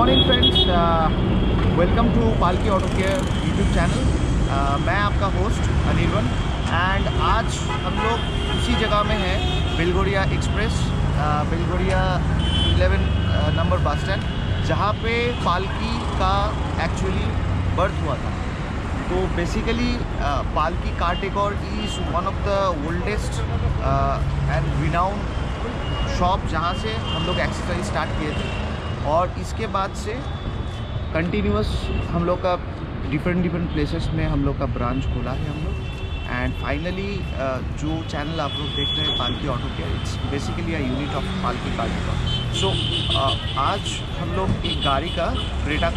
Morning friends, welcome to पालकी auto care YouTube channel. मैं आपका होस्ट अनिर्वन एंड आज हम लोग उसी जगह में हैं, Belgoria express, Belgoria 11 number bus stand, जहाँ पे पालकी का एक्चुअली बर्थ हुआ था। तो बेसिकली पालकी car decor is one of the oldest and renowned shop जहाँ से हम लोग एक्सरसाइज स्टार्ट किए थे, और इसके बाद से कंटिन्यूअस हम लोग का डिफरेंट प्लेसेस में हम लोग का ब्रांच खोला है हम लोग। एंड फाइनली जो चैनल आप लोग देख रहे हैं, पालकी auto care, it's basically a unit of पालकी कार डेकोर। सो आज हम लोग एक गाड़ी का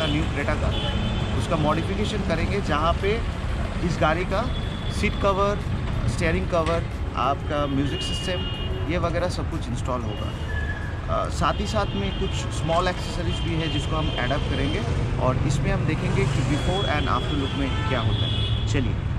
न्यू क्रेटा का उसका मॉडिफिकेशन करेंगे, जहाँ पे इस गाड़ी का सीट कवर, स्टीयरिंग कवर, आपका म्यूज़िक सिस्टम, ये वगैरह सब कुछ इंस्टॉल होगा। साथ ही साथ में कुछ स्मॉल एक्सेसरीज भी है जिसको हम ऐड अप करेंगे, और इसमें हम देखेंगे कि बिफोर एंड आफ्टर लुक में क्या होता है। चलिए।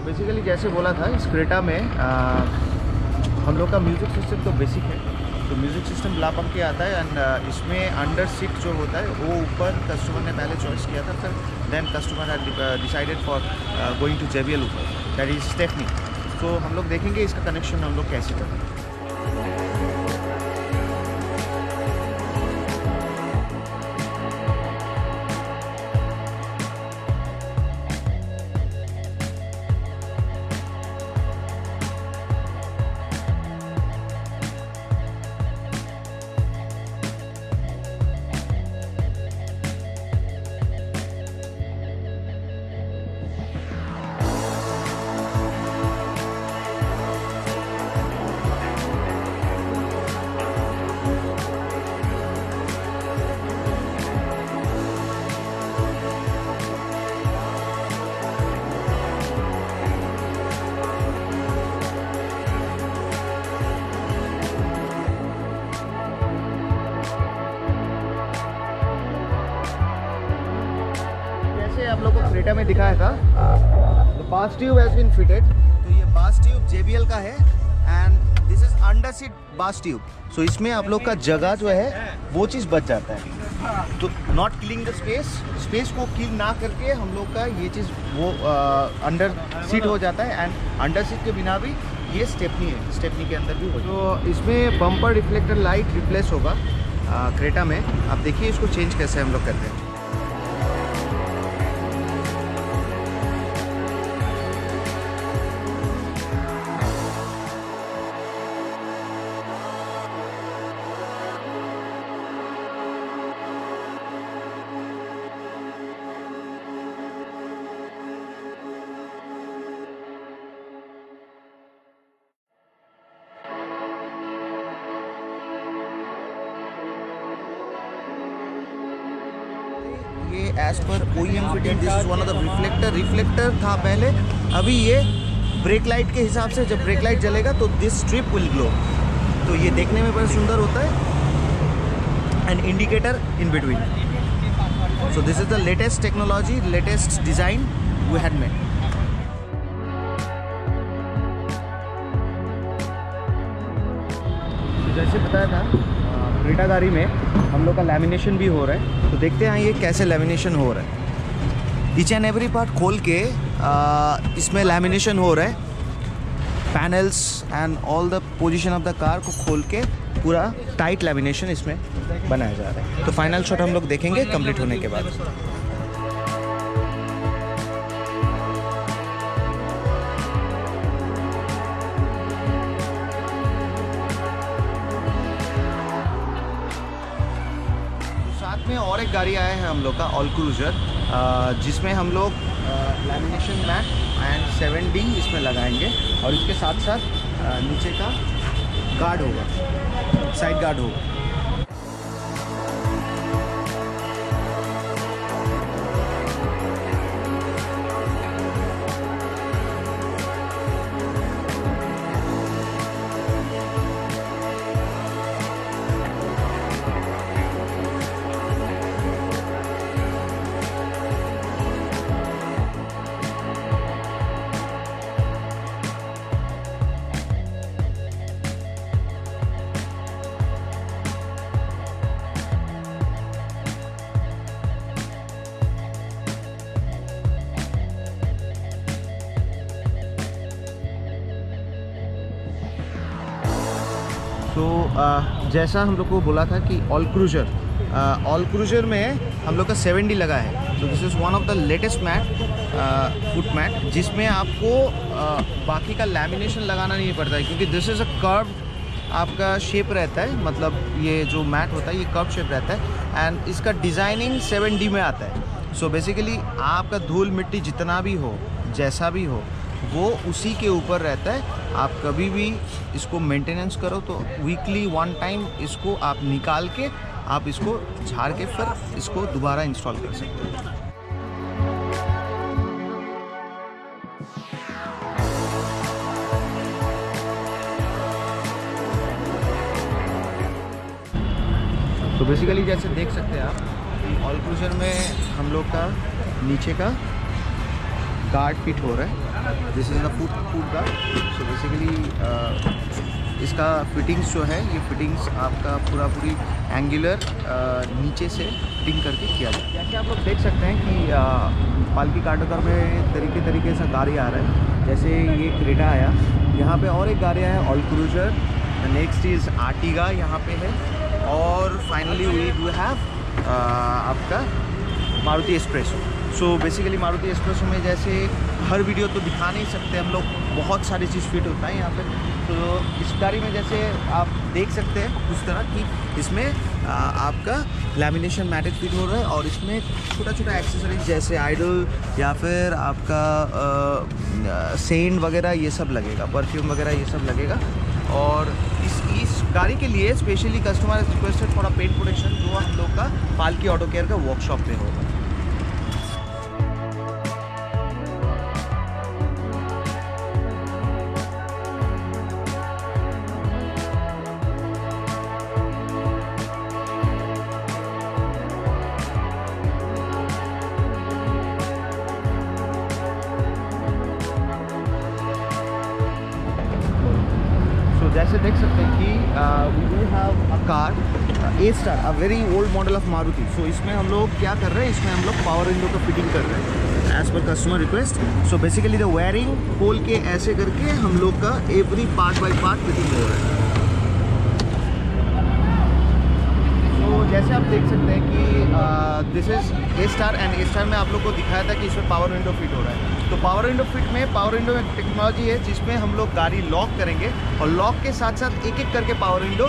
बेसिकली जैसे बोला था, इस क्रेटा में हम लोग का म्यूज़िक सिस्टम तो बेसिक है। तो म्यूज़िक सिस्टम ब्लापम के आता है, एंड इसमें अंडर सीट जो होता है वो ऊपर कस्टमर ने पहले चॉइस किया था sir. Then customer had decided for going to JBL ऊपर, दैट इज स्टेफनी। तो हम लोग देखेंगे इसका कनेक्शन हम लोग कैसे करें। आप लोगों को क्रेटा में दिखाया था, द बास ट्यूब हैज बीन फिटेड। तो ये बास ट्यूब JBL का है, and this is under seat बास ट्यूब। सो इसमें आप लोग का जगह जो है वो चीज़ बच जाता है। तो नॉट किलिंग द स्पेस को किल ना करके हम लोग का ये चीज़ वो अंडर सीट हो जाता है, एंड अंडर सीट के बिना भी ये स्टेपनी है, स्टेपनी के अंदर भी हो। तो इसमें बम्पर रिफ्लेक्टर लाइट रिप्लेस होगा क्रेटा में। आप देखिए इसको चेंज कैसे हम लोग करते हैं। ये एज पर OEM fitting, this is one of the reflector था पहले। अभी ये ब्रेक लाइट के हिसाब से, जब ब्रेक लाइट जलेगा तो दिस स्ट्रिप विल ग्लो। तो ये देखने में बड़ा सुंदर होता है, and indicator in between. So this is the latest technology, latest design we had made. जैसे बताया था, क्रेटा गाड़ी में हम लोग का लैमिनेशन भी हो रहा है। तो देखते हैं ये कैसे लैमिनेशन हो रहा है। ईच एंड एवरी पार्ट खोल के इसमें लैमिनेशन हो रहा है। Panels and all the position of the car को खोल के पूरा टाइट लैमिनेशन इसमें बनाया जा रहा है। तो फाइनल शॉट हम लोग देखेंगे कंप्लीट होने के बाद। साथ में और एक गाड़ी आया है हम लोग का ऑल क्रूजर, जिसमें हम लोग लैमिनेशन मैट एंड 7D इसमें लगाएंगे और इसके साथ साथ नीचे का गार्ड होगा, साइड गार्ड होगा। तो जैसा हम लोग को बोला था कि ऑल क्रूजर में हम लोग का 7D लगा है। तो this is one of the latest mat, foot mat, जिसमें आपको बाकी का लैमिनेशन लगाना नहीं पड़ता है, क्योंकि दिस इज़ अ कर्व आपका शेप रहता है। मतलब ये जो मैट होता है ये कर्व शेप रहता है एंड इसका डिज़ाइनिंग 7D में आता है। सो बेसिकली आपका धूल मिट्टी जितना भी हो, जैसा भी हो, वो उसी के ऊपर रहता है। आप कभी भी इसको मेंटेनेंस करो तो वीकली 1 टाइम इसको आप निकाल के आप इसको झाड़ के फिर इसको दोबारा इंस्टॉल कर सकते हो। तो बेसिकली जैसे देख सकते हैं आप, ऑल क्रूजर में हम लोग का नीचे का गार्ड फिट हो रहा है। This is the foot guard. So basically इसका फिटिंग्स जो है, ये फिटिंग्स आपका पूरी एंगुलर नीचे से फिटिंग करके किया जाए। जैसे आप लोग देख सकते हैं कि पालकी कार्डोकर में तरीके से गाड़ी आ रहा है। जैसे ये क्रेटा आया, यहाँ पे और एक गाड़ी आया all cruiser, next is Ertiga यहाँ पे है, और फाइनली वी डू हैव आपका Maruti espresso. So basically Maruti espresso में जैसे हर वीडियो तो दिखा नहीं सकते हम लोग, बहुत सारी चीज़ फिट होता है यहाँ पे। तो इस गाड़ी में जैसे आप देख सकते हैं उस तरह की इसमें आपका लैमिनेशन मैटेड फिट हो रहा है, और इसमें छोटा एक्सेसरीज जैसे आइडल या फिर आपका सेंट वगैरह ये सब लगेगा, परफ्यूम वगैरह ये सब लगेगा। और इस गाड़ी के लिए specially customer requested for a paint protection, जो हम लोग का पालकी ऑटो केयर का वर्कशॉप में होगा। जैसे देख सकते हैं कि we do have a car A-Star, a very old model of Maruti. So इसमें हम लोग क्या कर रहे हैं, इसमें हम लोग पावर विंडो का फिटिंग कर रहे हैं एज पर customer request. So basically the wiring खोल के ऐसे करके हम लोग का every part by part fitting हो रहा है। तो जैसे आप देख सकते हैं कि this is A-Star, and A-Star में आप लोग को दिखाया था कि इसमें पावर विंडो फिट हो रहा है। तो पावर विंडो फिट में पावर विंडो में टेक्नोलॉजी है जिसमें हम लोग गाड़ी लॉक करेंगे, और लॉक के साथ साथ एक एक करके पावर विंडो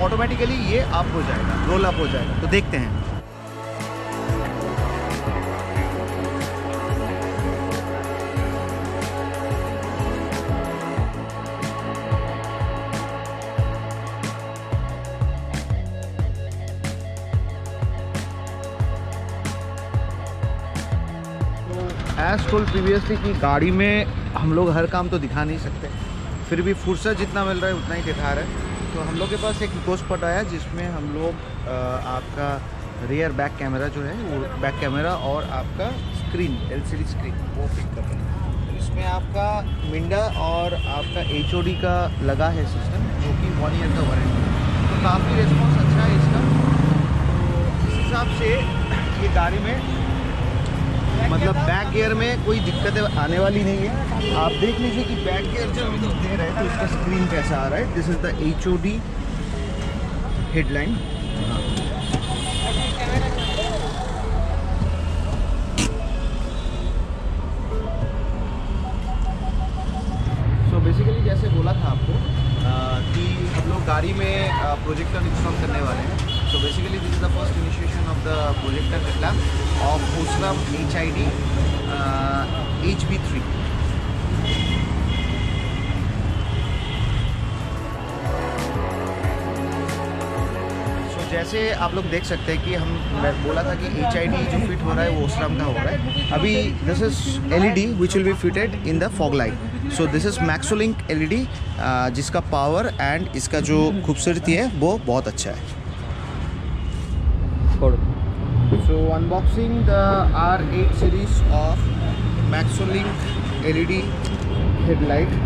ऑटोमेटिकली ये अप हो जाएगा, रोल अप हो जाएगा। तो देखते हैं। एज टोल्ड प्रीवियसली कि गाड़ी में हम लोग हर काम तो दिखा नहीं सकते, फिर भी फुर्सत जितना मिल रहा है उतना ही दिखा रहे हैं। तो हम लोग के पास एक इको स्पॉट आया जिसमें हम लोग आपका रियर बैक कैमरा जो है वो बैक कैमरा और आपका स्क्रीन LCD स्क्रीन वो फिट कर रहे हैं। तो इसमें आपका मिंडा और आपका HOD का लगा है सिस्टम, जो कि 1 ईयर का वारंटी। तो काफ़ी रिस्पॉन्स अच्छा है इसका। तो इस हिसाब से ये गाड़ी में मतलब बैक गियर में कोई दिक्कतें आने वाली नहीं है। आप देख लीजिए कि बैक गियर जब हम लोग दे रहे हैं तो इसका स्क्रीन कैसा आ रहा है। This is the HOD headline. So basically जैसे बोला था आपको कि हम लोग गाड़ी में प्रोजेक्टर इंस्टॉल करने वाले हैं। So basically this is the first initiation of the projector headlamp of Osram HID HB3. So जैसे आप लोग देख सकते हैं कि मैं बोला था कि HID जो फिट हो रहा है वो Osram का हो रहा है। अभी this is LED which will be fitted in the fog light. So this is Maxolink LED जिसका पावर एंड इसका जो खूबसूरती है वो बहुत अच्छा है। So unboxing the R8 series of Maxolink LED headlight.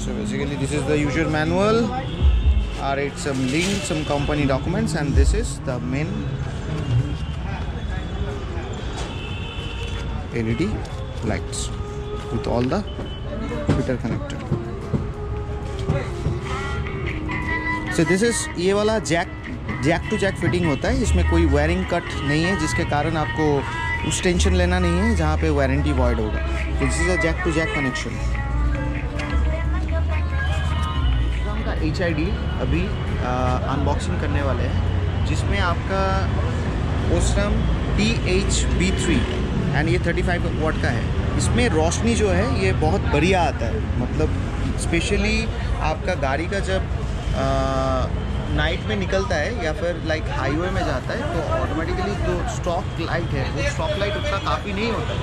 So basically this is the user manual, R8 some link, some company documents, and this is the main LED lights with all the filter connector. So this is ये वाला Jack to Jack fitting होता है। इसमें कोई wiring cut नहीं है जिसके कारण आपको उस टेंशन लेना नहीं है जहाँ पे वारंटी वॉइड होगा। तो this is a jack to jack connection. HID अभी अनबॉक्सिंग करने वाले हैं जिसमें आपका Osram DHB3 एंड ये 35 वाट का है। इसमें रोशनी जो है ये बहुत बढ़िया आता है। मतलब स्पेशली आपका गाड़ी का जब नाइट में निकलता है या फिर लाइक हाईवे में जाता है तो ऑटोमेटिकली जो स्टॉक लाइट है वो स्टॉक लाइट उतना काफ़ी नहीं होता है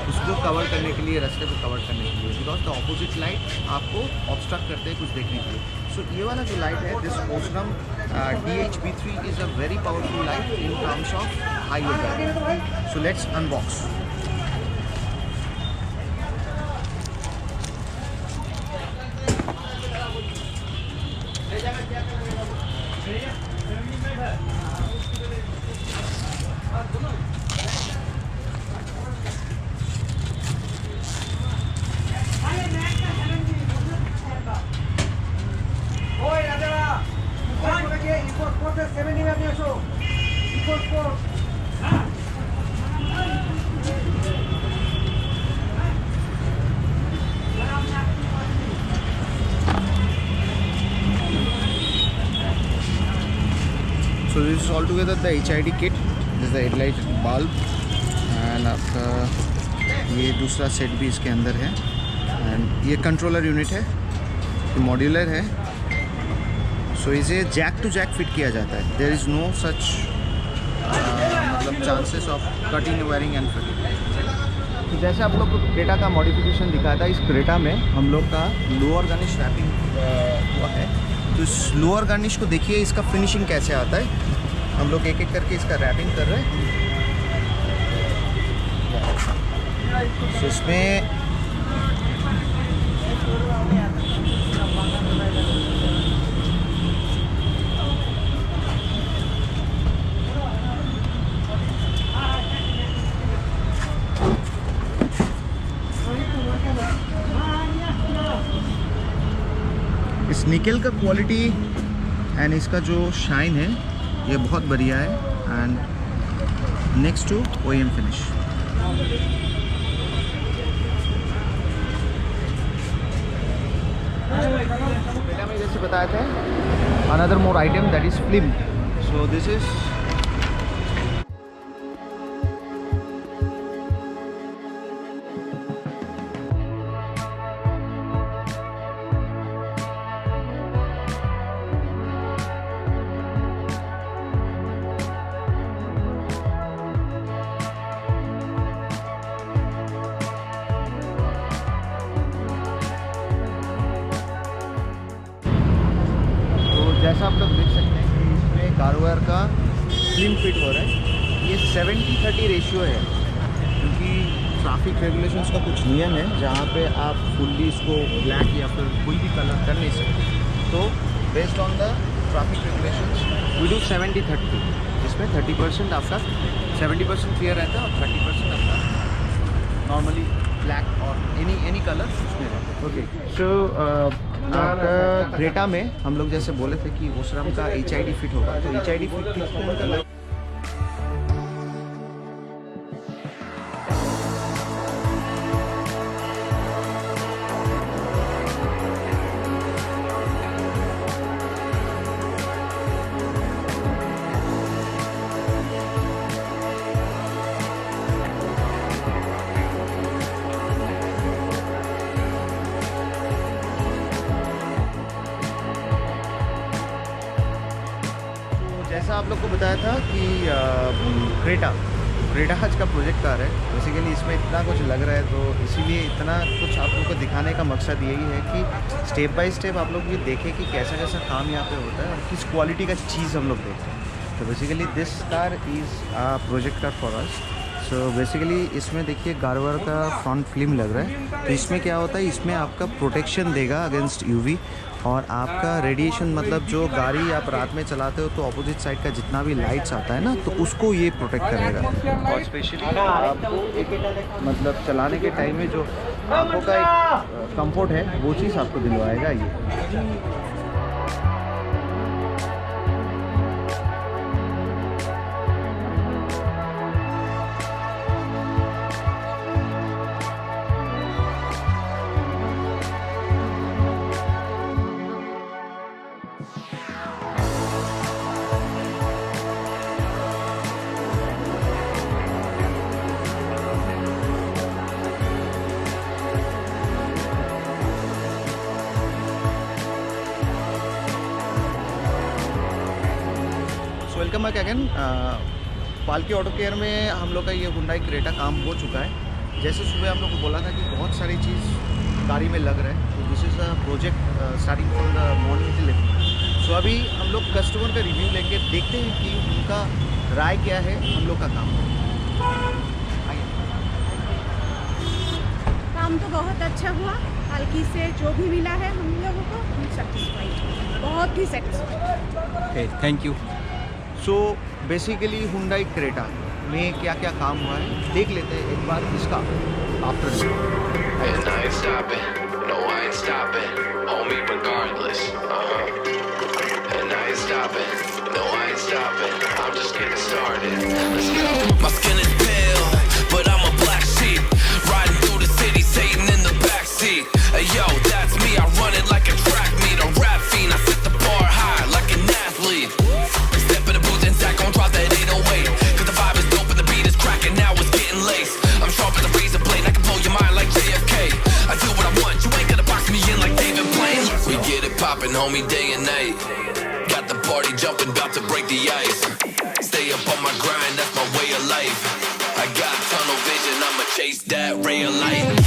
उसको कवर करने के लिए, रास्ते को कवर करने के लिए, बिकॉज द ऑपोजिट लाइट आपको ऑब्स्ट्रक्ट करते हैं कुछ देखने के लिए। सो ये वाला जो लाइट है this Osram DHB3 is a very powerful light in terms of highway driving. So let's unbox. So this is altogether the HID kit. This is the headlight bulb and आपका ये दूसरा सेट भी इसके अंदर है and ये controller unit है, ये मॉड्यूलर है। सो इसे जैक टू जैक फिट किया जाता है। देयर इज़ नो सच मतलब chances of cutting wiring and fitting. तो जैसे आप लोग को क्रेटा का मॉडिफिकेशन दिखाया था, इस क्रेटा में हम लोग का लोअर गार्निश रैपिंग हुआ है। तो इस लोअर गार्निश को देखिए इसका फिनिशिंग कैसे आता है। हम लोग एक एक करके इसका रैपिंग कर रहे हैं। तो इसमें इस निकल का क्वालिटी एंड इसका जो शाइन है ये बहुत बढ़िया है and next to OEM finish. मैंने जैसे बताया था another more item that is film. So this is जैसा आप लोग देख सकते हैं कि इसमें कारवायर का स्लिम फिट हो रहा है। ये 70-30 रेशियो है, क्योंकि ट्रैफिक रेगुलेशंस का कुछ नियम है जहाँ पे आप फुल्ली इसको ब्लैक या फिर कोई भी कलर कर नहीं सकते। तो based on the traffic regulations we do 70-30, जिसमें 30% आपका 70% क्लियर रहता है और 30% आपका नॉर्मली ब्लैक और एनी कलर उसमें रहता है। ओके, सो आपका क्रेटा में हम लोग जैसे बोले थे कि ओसराम का HID फिट होगा, तो HID फिट जैसा आप लोग को बताया था कि क्रेटा हज का प्रोजेक्ट कार है। बेसिकली इसमें इतना कुछ लग रहा है, तो इसीलिए इतना कुछ आप लोग को दिखाने का मकसद यही है कि स्टेप बाय स्टेप आप लोग ये देखें कि कैसा कैसा काम यहाँ पे होता है और किस क्वालिटी का चीज़ हम लोग देखते हैं। तो basically this car is project car for us. So basically इसमें देखिए कारवायर का फ्रंट फिल्म लग रहा है। तो इसमें क्या होता है, इसमें आपका प्रोटेक्शन देगा अगेंस्ट UV, और आपका रेडिएशन मतलब जो गाड़ी आप रात में चलाते हो तो अपोजिट साइड का जितना भी लाइट्स आता है ना, तो उसको ये प्रोटेक्ट करेगा। और स्पेशली आपको मतलब चलाने के टाइम में जो आंखों का एक कंफर्ट है वो चीज़ आपको दिलवाएगा ये। Welcome back again. पालकी ऑटो केयर में हम लोग का ये हुंडई क्रेटा काम हो चुका है। जैसे सुबह हम लोग को बोला था कि बहुत सारी चीज़ गाड़ी में लग रहा है, तो this is a project starting from the morning till evening. So अभी हम लोग कस्टमर का रिव्यू लेके देखते हैं कि उनका राय क्या है हम लोग का काम। काम तो बहुत अच्छा हुआ, पालकी से जो भी मिला है हम लोगों को सेटिस्फाइड, बहुत ही satisfied. Okay, thank you. So basically Hyundai Creta में क्या क्या काम हुआ है देख लेते हैं एक बार इसका after. And I ain't stopping, no I ain't stopping, homie regardless, And I ain't stopping, no I ain't stopping, I'm just getting started, let's go. My skin is pale, but I'm a black sheep, riding through the city, Satan in the backseat. Hey yo, that's me, I run it like a track meet, a rap fiend, I set the bar high like an athlete. Step in the booth and Zach gon' drop that 808, cause the vibe is dope and the beat is cracking, now it's getting laced. I'm sharp as a razor blade, I can blow your mind like JFK. I do what I want, you ain't gonna box me in like David Blaine. We get it poppin', homie, day and night. Got the party jumping, about to break the ice. Stay up on my grind, that's my way of life. I got tunnel vision, I'ma chase that ray of light.